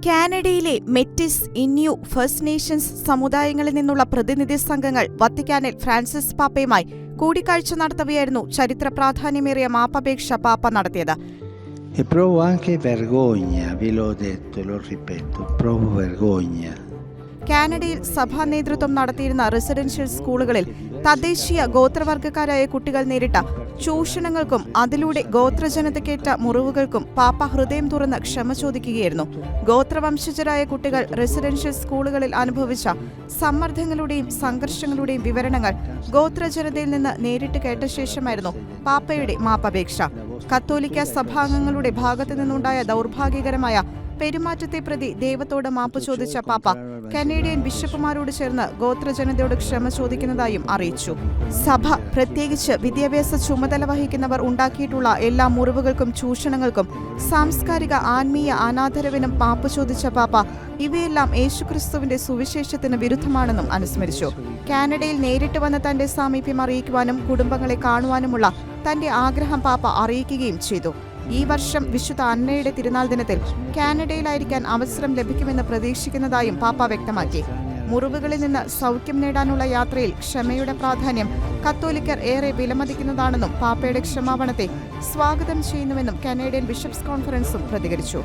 കാനഡയിലെ Metis, ഇന്യു, first Nations സമുദായങ്ങളിൽ നിന്നുള്ള പ്രതിനിധി സംഘങ്ങൾ വത്തിക്കാനിൽ ഫ്രാൻസിസ് പാപ്പയുമായി കൂടിക്കാഴ്ച നടത്തവെയായിരുന്നു ചരിത്ര പ്രാധാന്യമേറിയ മാപ്പപേക്ഷ പാപ്പ നടത്തിയത്. provo anche vergogna, ve l'ho detto, lo ripeto, provo vergogna. കാനഡയിൽ സഭാ നേതൃത്വം നടത്തിയിരുന്ന റെസിഡൻഷ്യൽ സ്കൂളുകളിൽ തദ്ദേശീയ ഗോത്രവർഗ്ഗക്കാരായ കുട്ടികൾ നേരിട്ട ചൂഷണങ്ങൾക്കും അതിലൂടെ ഗോത്രജനതയ്ക്കേറ്റ മുറിവുകൾക്കും പാപ്പ ഹൃദയം തുറന്ന് ക്ഷമ ചോദിക്കുകയായിരുന്നു. ഗോത്രവംശജരായ കുട്ടികൾ റെസിഡൻഷ്യൽ സ്കൂളുകളിൽ അനുഭവിച്ച സമ്മർദ്ദങ്ങളുടെയും സംഘർഷങ്ങളുടെയും വിവരണങ്ങൾ ഗോത്രജനതയിൽ നിന്ന് നേരിട്ട് കേട്ട ശേഷമായിരുന്നു പാപ്പയുടെ മാപ്പപേക്ഷ. കത്തോലിക്ക സഭാംഗങ്ങളുടെ ഭാഗത്തു നിന്നുണ്ടായ ദൗർഭാഗ്യകരമായ പെരുമാറ്റത്തെ പ്രതി ദൈവത്തോട് മാപ്പ് ചോദിച്ച പാപ്പ കനേഡിയൻ ബിഷപ്പുമാരോട് ചേർന്ന് ഗോത്രജനതയോട് ക്ഷമ ചോദിക്കുന്നതായും അറിയിച്ചു. സഭ, പ്രത്യേകിച്ച് വിദ്യാഭ്യാസ ചുമതല വഹിക്കുന്നവർ ഉണ്ടാക്കിയിട്ടുള്ള എല്ലാ മുറിവുകൾക്കും ചൂഷണങ്ങൾക്കും സാംസ്കാരിക ആത്മീയ അനാദരവിനും മാപ്പ് ചോദിച്ച പാപ്പ ഇവയെല്ലാം യേശുക്രിസ്തുവിന്റെ സുവിശേഷത്തിന് വിരുദ്ധമാണെന്നും അനുസ്മരിച്ചു. കാനഡയിൽ നേരിട്ട് വന്ന് തന്റെ സാമീപ്യം അറിയിക്കുവാനും കുടുംബങ്ങളെ കാണുവാനുമുള്ള തന്റെ ആഗ്രഹം പാപ്പ അറിയിക്കുകയും ചെയ്തു. ഈ വർഷം വിശുദ്ധ അന്നയുടെ തിരുനാൾ ദിനത്തിൽ കാനഡയിലായിരിക്കാൻ അവസരം ലഭിക്കുമെന്ന് പ്രതീക്ഷിക്കുന്നതായും പാപ്പ വ്യക്തമാക്കി. മുറിവുകളിൽ നിന്ന് സൗഖ്യം നേടാനുള്ള യാത്രയിൽ ക്ഷമയുടെ പ്രാധാന്യം കത്തോലിക്കർ ഏറെ വിലമതിക്കുന്നതാണെന്നും പാപ്പയുടെ ക്ഷമാപണത്തെ സ്വാഗതം ചെയ്യുന്നുവെന്നും കനേഡിയൻ ബിഷപ്സ് കോൺഫറൻസും പ്രതികരിച്ചു.